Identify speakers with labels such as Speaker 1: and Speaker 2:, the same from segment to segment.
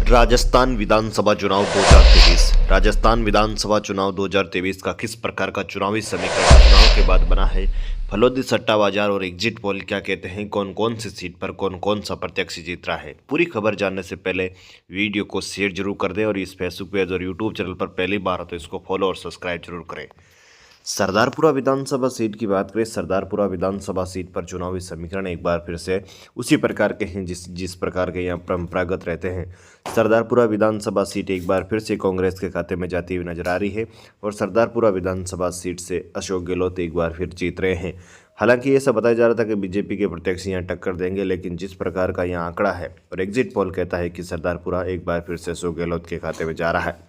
Speaker 1: राजस्थान विधानसभा चुनाव 2023। राजस्थान विधानसभा चुनाव 2023 का किस प्रकार का चुनावी समीकरण चुनाव के बाद बना है? फलोदी सट्टा बाजार और एग्जिट पोल क्या कहते हैं? कौन कौन सी सीट पर कौन कौन सा प्रत्याशी जीत रहा है? पूरी खबर जानने से पहले वीडियो को शेयर जरूर कर दें और इस फेसबुक पेज और यूट्यूब चैनल पर पहली बार हो तो इसको फॉलो और सब्सक्राइब जरूर करें। सरदारपुरा विधानसभा सीट की बात करें, सरदारपुरा विधानसभा सीट पर चुनावी समीकरण एक बार फिर से उसी प्रकार के हैं जिस प्रकार के यहाँ परंपरागत रहते हैं। सरदारपुरा विधानसभा सीट एक बार फिर से कांग्रेस के खाते में जाती हुई नजर आ रही है और सरदारपुरा विधानसभा सीट से अशोक गहलोत एक बार फिर जीत रहे हैं। हालांकि ये सब बताया जा रहा था कि बीजेपी के प्रत्याशी यहाँ टक्कर देंगे, लेकिन जिस प्रकार का यहाँ आंकड़ा है और एग्जिट पोल कहता है कि सरदारपुरा एक बार फिर से अशोक गहलोत के खाते में जा रहा है।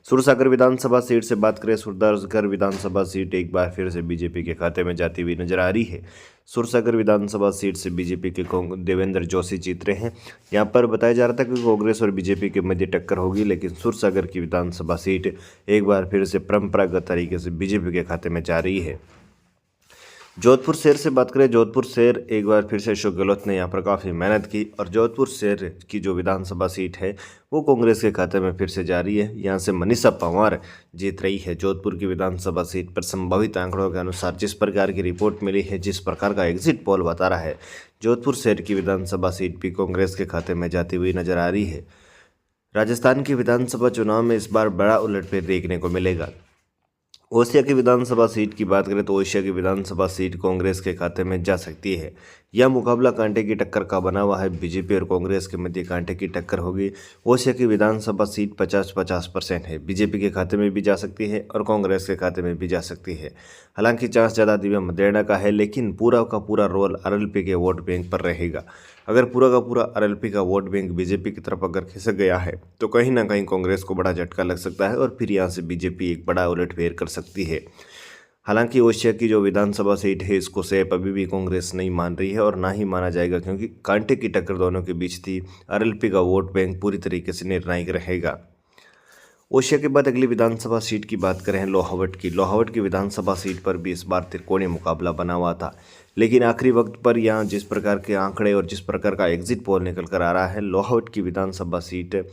Speaker 1: सूरसागर विधानसभा सीट से बात करें, सूरसागर विधानसभा सीट एक बार फिर से बीजेपी के खाते में जाती हुई नजर आ रही है। सूरसागर विधानसभा सीट से बीजेपी के देवेंद्र जोशी जीत रहे हैं। यहां पर बताया जा रहा था कि कांग्रेस और बीजेपी के मध्य टक्कर होगी, लेकिन सूरसागर की विधानसभा सीट एक बार फिर से परंपरागत तरीके से बीजेपी के खाते में जा रही है। जोधपुर शहर से बात करें, जोधपुर शहर एक बार फिर से अशोक गहलोत ने यहाँ पर काफ़ी मेहनत की और जोधपुर शहर की जो विधानसभा सीट है वो कांग्रेस के खाते में फिर से जा रही है। यहाँ से मनीषा पंवार जीत रही है। जोधपुर की विधानसभा सीट पर संभावित आंकड़ों के अनुसार जिस प्रकार की रिपोर्ट मिली है, जिस प्रकार का एग्जिट पोल बता रहा है, जोधपुर शहर की विधानसभा सीट भी कांग्रेस के खाते में जाती हुई नजर आ रही है। राजस्थान के विधानसभा चुनाव में इस बार बड़ा उलटफेर देखने को मिलेगा। ओसिया की विधानसभा सीट की बात करें तो ओसिया की विधानसभा सीट कांग्रेस के खाते में जा सकती है। यह मुकाबला कांटे की टक्कर का बना हुआ है। बीजेपी और कांग्रेस के मध्य कांटे की टक्कर होगी। ओसिया की विधानसभा सीट 50-50% है। बीजेपी के खाते में भी जा सकती है और कांग्रेस के खाते में भी जा सकती है। हालांकि चांस ज़्यादा दिव्या मदेरणा का है, लेकिन पूरा का पूरा रोल आरएलपी के वोट बैंक पर रहेगा। अगर पूरा का पूरा आरएलपी का वोट बैंक बीजेपी की तरफ अगर खिसक गया है तो कहीं ना कहीं कांग्रेस को बड़ा झटका लग सकता है और फिर यहाँ से बीजेपी एक बड़ा उलटफेर कर सकती है। हालांकि ओसिया की जो विधानसभा सीट है इसको सेफ अभी भी कांग्रेस नहीं मान रही है और ना ही माना जाएगा, क्योंकि कांटे की टक्कर दोनों के बीच थी। आरएलपी का वोट बैंक पूरी तरीके से निर्णायक रहेगा। ओसिया के बाद अगली विधानसभा सीट की बात करें लोहावट की। लोहावट की विधानसभा सीट पर भी इस बार त्रिकोणीय मुकाबला बना हुआ था, लेकिन आखिरी वक्त पर यहाँ जिस प्रकार के आंकड़े और जिस प्रकार का एग्जिट पोल निकल कर आ रहा है, लोहावट की विधानसभा सीट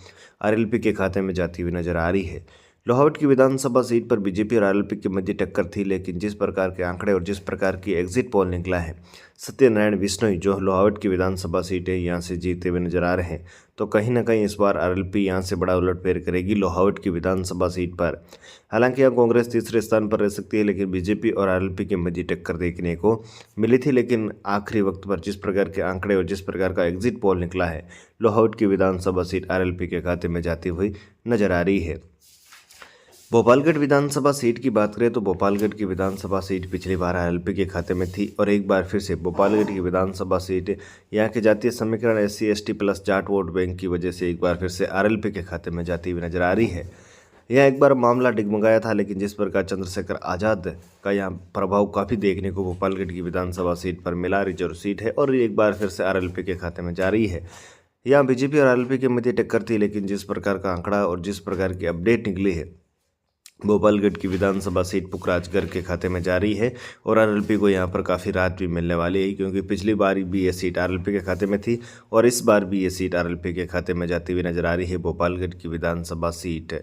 Speaker 1: आरएलपी के खाते में जाती हुई नजर आ रही है। लोहावट की विधानसभा सीट पर बीजेपी और आरएलपी के मध्य टक्कर थी, लेकिन जिस प्रकार के आंकड़े और जिस प्रकार की एग्जिट पोल निकला है, सत्यनारायण बिश्नोई जो लोहावट की विधानसभा सीट है यहाँ से जीतते हुए नजर आ रहे हैं। तो कहीं ना कहीं इस बार आरएलपी यहाँ से बड़ा उलटफेर करेगी लोहावट की विधानसभा सीट पर। हालांकि यहाँ कांग्रेस तीसरे स्थान पर रह सकती है, लेकिन बीजेपी और आरएलपी के मध्य टक्कर देखने को मिली थी, लेकिन आखिरी वक्त पर जिस प्रकार के आंकड़े और जिस प्रकार का एग्जिट पोल निकला है, लोहावट की विधानसभा सीट आरएलपी के खाते में जाती हुई नजर आ रही है। भोपालगढ़ विधानसभा सीट की बात करें तो भोपालगढ़ की विधानसभा सीट पिछली बार आरएलपी के खाते में थी और एक बार फिर से भोपालगढ़ की विधानसभा सीट यहाँ के जातीय समीकरण SC/ST plus Jat vote bank की वजह से एक बार फिर से आरएलपी के खाते में जाती हुई नजर आ रही है। यह एक बार मामला डिगमगाया था, लेकिन जिस प्रकार चंद्रशेखर आज़ाद का यहाँ प्रभाव काफ़ी देखने को भोपालगढ़ की विधानसभा सीट पर मिला, रिजर्व सीट है और एक बार फिर से आरएलपी के खाते में जा रही है। यहाँ बीजेपी और आरएलपी के मध्य टक्कर थी, लेकिन जिस प्रकार का आंकड़ा और जिस प्रकार की अपडेट निकली है, भोपालगढ़ की विधानसभा सीट पुखराजगढ़ के खाते में जा रही है और आरएलपी को यहाँ पर काफ़ी राहत भी मिलने वाली है, क्योंकि पिछली बार भी ये सीट आरएलपी के खाते में थी और इस बार भी ये सीट आरएलपी के खाते में जाती हुई नजर आ रही है। भोपालगढ़ की विधानसभा सीट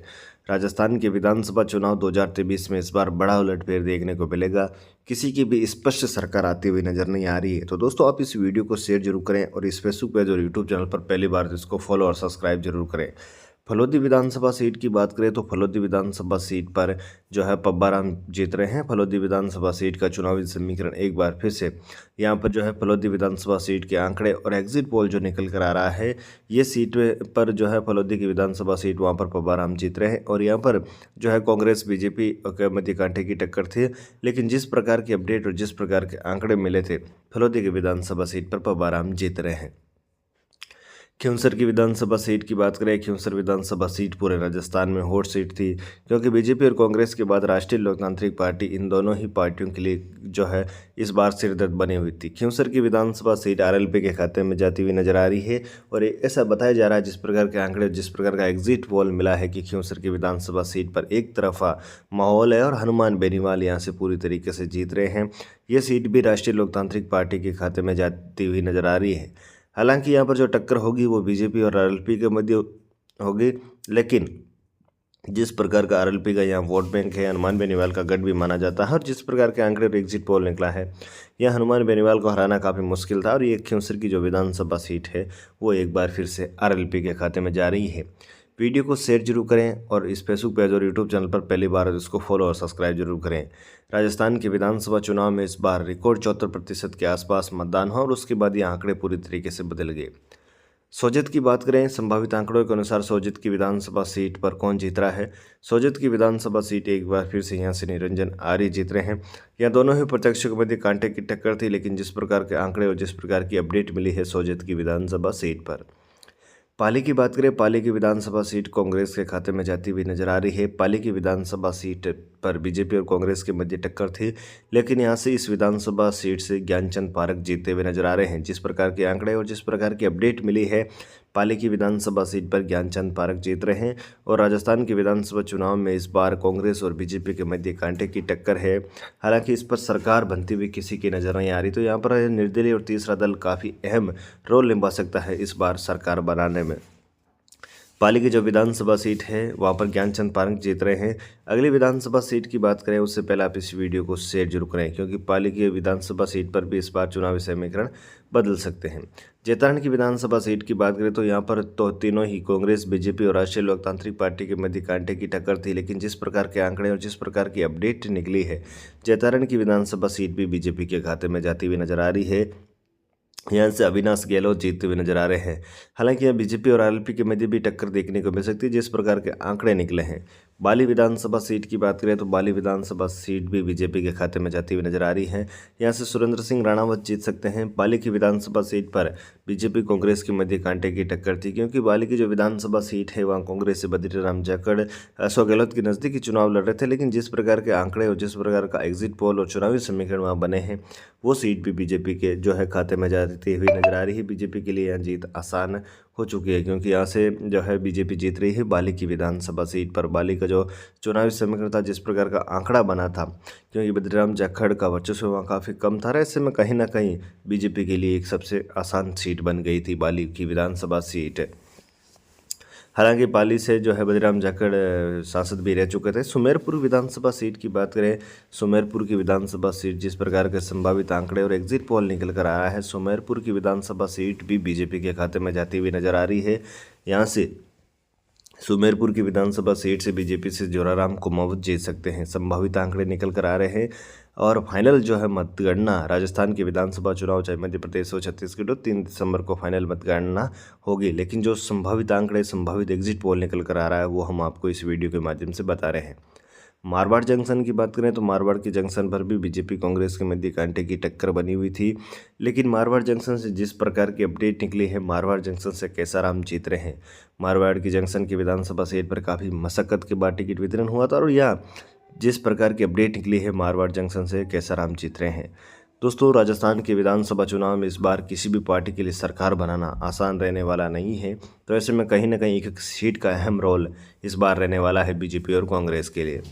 Speaker 1: राजस्थान के विधानसभा चुनाव 2023 में इस बार बड़ा उलटफेर देखने को मिलेगा। किसी की भी स्पष्ट सरकार आती हुई नजर नहीं आ रही है। तो दोस्तों, आप इस वीडियो को शेयर जरूर करें और इस फेसबुक पेज और यूट्यूब चैनल पर पहली बार तो इसको फॉलो और सब्सक्राइब जरूर करें। फलोदी विधानसभा सीट की बात करें तो फलोदी विधानसभा सीट पर जो है पब्बा राम जीत रहे हैं। फलोदी विधानसभा सीट का चुनावी समीकरण एक बार फिर से यहाँ पर जो है फलोदी विधानसभा सीट के आंकड़े और एग्जिट पोल जो निकल कर आ रहा है, ये सीट पर जो है फलोदी की विधानसभा सीट वहाँ पर पब्बा राम जीत रहे हैं और यहाँ पर जो है कांग्रेस बीजेपी के मध्य कांटे की टक्कर थी, लेकिन जिस प्रकार की अपडेट और जिस प्रकार के आंकड़े मिले थे, फलोदी की विधानसभा सीट पर पब्बा राम जीत रहे हैं। खींवसर की विधानसभा सीट की बात करें, खींवसर विधानसभा सीट पूरे राजस्थान में हॉट सीट थी, क्योंकि बीजेपी और कांग्रेस के बाद राष्ट्रीय लोकतांत्रिक पार्टी इन दोनों ही पार्टियों के लिए जो है इस बार सिरदर्द बनी हुई थी। खींवसर की विधानसभा सीट आरएलपी के खाते में जाती हुई नजर आ रही है और ऐसा बताया जा रहा है, जिस प्रकार के आंकड़े जिस प्रकार का एग्जिट पोल मिला है, कि खींवसर की विधानसभा सीट पर एक तरफा माहौल है और हनुमान बेनीवाल यहाँ से पूरी तरीके से जीत रहे हैं। ये सीट भी राष्ट्रीय लोकतांत्रिक पार्टी के खाते में जाती हुई नजर आ रही है। हालांकि यहाँ पर जो टक्कर होगी वो बीजेपी और आरएलपी के मध्य होगी। लेकिन जिस प्रकार का आरएलपी का यहाँ वोट बैंक है, हनुमान बेनीवाल का गढ़ भी माना जाता है, और जिस प्रकार के आंकड़े और एग्जिट पोल निकला है, यह हनुमान बेनीवाल को हराना काफ़ी मुश्किल था, और ये खिंवसर की जो विधानसभा सीट है वो एक बार फिर से आरएलपी के खाते में जा रही है। वीडियो को शेयर जरूर करें, और इस फेसबुक पेज और यूट्यूब चैनल पर पहली बार है तो इसको फॉलो और सब्सक्राइब जरूर करें। राजस्थान के विधानसभा चुनाव में इस बार रिकॉर्ड 74% के आसपास मतदान हुआ, और उसके बाद ये आंकड़े पूरी तरीके से बदल गए। सोजत की बात करें, संभावित आंकड़ों के अनुसार सोजत की विधानसभा सीट पर कौन जीत रहा है। सोजत की विधानसभा सीट एक बार फिर से यहाँ से निरंजन आर्य जीत रहे हैं। यहाँ दोनों ही प्रत्याशियों के मध्य कांटे की टक्कर थी, लेकिन जिस प्रकार के आंकड़े और जिस प्रकार की अपडेट मिली है सोजत की विधानसभा सीट पर। पाली की बात करें, पाली की विधानसभा सीट कांग्रेस के खाते में जाती हुई नजर आ रही है। पाली की विधानसभा सीट पर बीजेपी और कांग्रेस के मध्य टक्कर थी, लेकिन यहां से इस विधानसभा सीट से ज्ञानचंद पारख जीतते हुए नजर आ रहे हैं। जिस प्रकार के आंकड़े और जिस प्रकार की अपडेट मिली है, पाली की विधानसभा सीट पर ज्ञानचंद पारख जीत रहे हैं, और राजस्थान के विधानसभा चुनाव में इस बार कांग्रेस और बीजेपी के मध्य कांटे की टक्कर है। हालांकि इस पर सरकार बनती हुई किसी की नज़र नहीं आ रही, तो यहाँ पर निर्दलीय और तीसरा दल काफ़ी अहम रोल निभा सकता है इस बार सरकार बनाने में। पाली की जो विधानसभा सीट है वहाँ पर ज्ञानचंद पारख जीत रहे हैं। अगली विधानसभा सीट की बात करें उससे पहले आप इस वीडियो को शेयर जरूर करें, क्योंकि पाली की विधानसभा सीट पर भी इस बार चुनावी समीकरण बदल सकते हैं। जैतारण की विधानसभा सीट की बात करें तो यहाँ पर तो तीनों ही कांग्रेस, बीजेपी और राष्ट्रीय लोकतांत्रिक पार्टी के मध्य कांटे की टक्कर थी, लेकिन जिस प्रकार के आंकड़े और जिस प्रकार की अपडेट निकली है, जैतारण की विधानसभा सीट भी बीजेपी के खाते में जाती हुई नजर आ रही है। यहाँ से अविनाश गहलोत जीतते हुए नजर आ रहे हैं। हालांकि यहाँ बीजेपी और आरएलपी के मध्य भी टक्कर देखने को मिल सकती है, जिस प्रकार के आंकड़े निकले हैं। बाली विधानसभा सीट की बात करें तो बाली विधानसभा सीट भी बीजेपी के खाते में जाती हुई नजर आ रही है। यहाँ से सुरेंद्र सिंह राणावत जीत सकते हैं। बाली की विधानसभा सीट पर बीजेपी कांग्रेस के मध्य कांटे की टक्कर थी, क्योंकि बाली की जो विधानसभा सीट है वहाँ कांग्रेस से बद्रीराम जाखड़, अशोक गहलोत के नज़दीकी चुनाव लड़ रहे थे, लेकिन जिस प्रकार के आंकड़े और जिस प्रकार का एग्जिट पोल और चुनावी समीकरण वहाँ बने हैं, वो सीट भी बीजेपी के जो है खाते में जाती हुई नजर आ रही है। बीजेपी के लिए यह जीत आसान हो चुकी है, क्योंकि यहाँ से जो है बीजेपी जीत रही है बाली की विधानसभा सीट पर। बाली का जो चुनावी समीकरण था, जिस प्रकार का आंकड़ा बना था, क्योंकि बद्रीराम जाखड़ का वर्चस्व वहाँ काफ़ी कम था, ऐसे में कहीं ना कहीं बीजेपी के लिए एक सबसे आसान सीट बन गई थी बाली की विधानसभा सीट। हालांकि पाली से जो है बद्रीराम जाखड़ सांसद भी रह चुके थे। सुमेरपुर विधानसभा सीट की बात करें, सुमेरपुर की विधानसभा सीट जिस प्रकार के संभावित आंकड़े और एग्जिट पोल निकल कर आया है, सुमेरपुर की विधानसभा सीट भी बीजेपी के खाते में जाती हुई नजर आ रही है। यहाँ से सुमेरपुर की विधानसभा सीट से बीजेपी से जोराराम कुमावत जीत सकते हैं, संभावित आंकड़े निकल कर आ रहे हैं। और फाइनल जो है मतगणना राजस्थान के विधानसभा चुनाव, चाहे मध्य प्रदेश हो छत्तीसगढ़ हो, 3 दिसंबर को फाइनल मतगणना होगी। लेकिन जो संभावित आंकड़े, संभावित एग्जिट पोल निकल कर आ रहा है, वो हम आपको इस वीडियो के माध्यम से बता रहे हैं। मारवाड़ जंक्शन की बात करें तो मारवाड़ की जंक्शन पर भी बीजेपी कांग्रेस के मध्य कांटे की टक्कर बनी हुई थी, लेकिन मारवाड़ जंक्शन से जिस प्रकार की अपडेट निकली है, मारवाड़ जंक्शन से कैसाराम जीत रहे हैं। मारवाड़ की जंक्शन की विधानसभा सीट पर काफ़ी मशक्कत के बाद टिकट वितरण हुआ था, और यह जिस प्रकार की अपडेट निकली है, मारवाड़ जंक्शन से कैसाराम जीत रहे हैं। दोस्तों, राजस्थान के विधानसभा चुनाव में इस बार किसी भी पार्टी के लिए सरकार बनाना आसान रहने वाला नहीं है, तो ऐसे में कहीं ना कहीं एक सीट का अहम रोल इस बार रहने वाला है बीजेपी और कांग्रेस के लिए।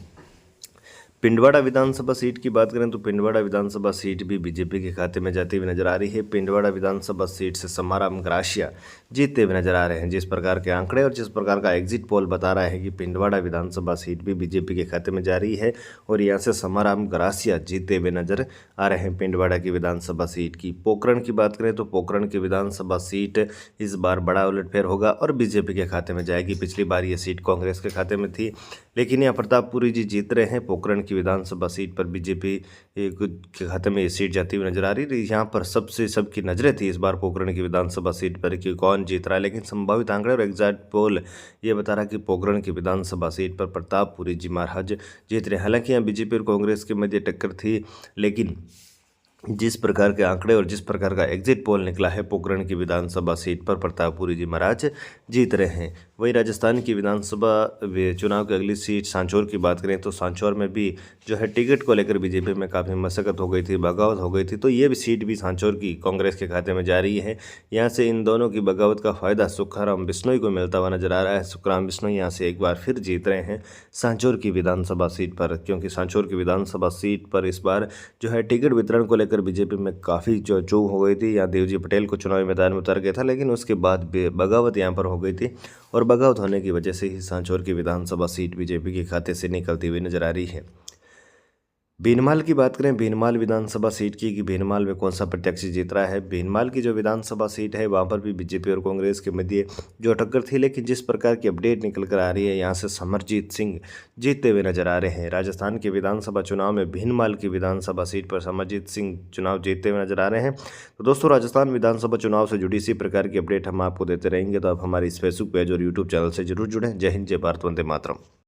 Speaker 1: पिंडवाड़ा विधानसभा सीट की बात करें तो पिंडवाड़ा विधानसभा सीट भी बीजेपी के खाते में जाती हुई नजर आ रही है। पिंडवाड़ा विधानसभा सीट से समाराम ग्रासिया जीतते हुए नजर आ रहे हैं। जिस प्रकार के आंकड़े और जिस प्रकार का एग्जिट पोल बता रहा है कि पिंडवाड़ा विधानसभा सीट भी बीजेपी के खाते में जा रही है, और यहाँ से समाराम ग्रासिया जीतते हुए नजर आ रहे हैं पिंडवाड़ा की विधानसभा सीट की। पोखरण की बात करें तो पोखरण की विधानसभा सीट इस बार बड़ा उलटफेर होगा और बीजेपी के खाते में जाएगी। पिछली बार ये सीट कांग्रेस के खाते में थी, लेकिन यहाँ प्रतापपुरी जी जीत रहे हैं। पोखरण की विधानसभा सीट पर बीजेपी के खाते में ये सीट जाती हुई नजर आ रही है। यहाँ पर सबकी नजरें थी इस बार पोखरण की विधानसभा सीट पर कि कौन जीत रहा है, लेकिन संभावित आंकड़े और एग्जैक्ट पोल ये बता रहा है कि पोखरण की विधानसभा सीट पर प्रतापपुरी जी महाराज जीत रहे। हालांकि यहाँ बीजेपी और कांग्रेस के मध्य टक्कर थी, लेकिन जिस प्रकार के आंकड़े और जिस प्रकार का एग्जिट पोल निकला है, पोखरण की विधानसभा सीट पर प्रतापपुरी जी महाराज जीत रहे हैं। वहीं राजस्थान की विधानसभा चुनाव की अगली सीट सांचौर की बात करें तो सांचौर में भी जो है टिकट को लेकर बीजेपी में काफ़ी मशक्कत हो गई थी, बगावत हो गई थी, तो ये भी सीट भी सांचौर की कांग्रेस के खाते में जा रही है। यहाँ से इन दोनों की बगावत का फायदा सुखराम बिश्नोई को मिलता हुआ नजर आ रहा है। सुखराम बिश्नोई यहाँ से एक बार फिर जीत रहे हैं सांचौर की विधानसभा सीट पर, क्योंकि सांचौर की विधानसभा सीट पर इस बार जो है टिकट वितरण को लेकर बीजेपी में काफ़ी चूक हो गई थी। यहाँ देवजी पटेल को चुनावी मैदान में उतार गया था, लेकिन उसके बाद बगावत यहाँ पर हो गई थी, और बगावत होने की वजह से ही सांचौर की विधानसभा सीट बीजेपी के खाते से निकलती हुई नजर आ रही है। भीनमाल की बात करें, भीनमाल विधानसभा सीट की कि भीनमाल में कौन सा प्रत्याशी जीत रहा है। भीनमाल की जो विधानसभा सीट है वहां पर भी बीजेपी और कांग्रेस के मध्य जो टक्कर थी, लेकिन जिस प्रकार की अपडेट निकल कर आ रही है यहां से समरजीत सिंह जीतते हुए नजर आ रहे हैं। राजस्थान के विधानसभा चुनाव में भीनमाल की विधानसभा सीट पर समरजीत सिंह चुनाव जीतते हुए नजर आ रहे हैं। तो दोस्तों, राजस्थान विधानसभा चुनाव से जुड़ी इसी प्रकार की अपडेट हम आपको देते रहेंगे, तो आप हमारे इस फेसबुक पेज और यूट्यूब चैनल से जरूर जुड़ें। जय हिंद, जय भारत, वंदे मातरम।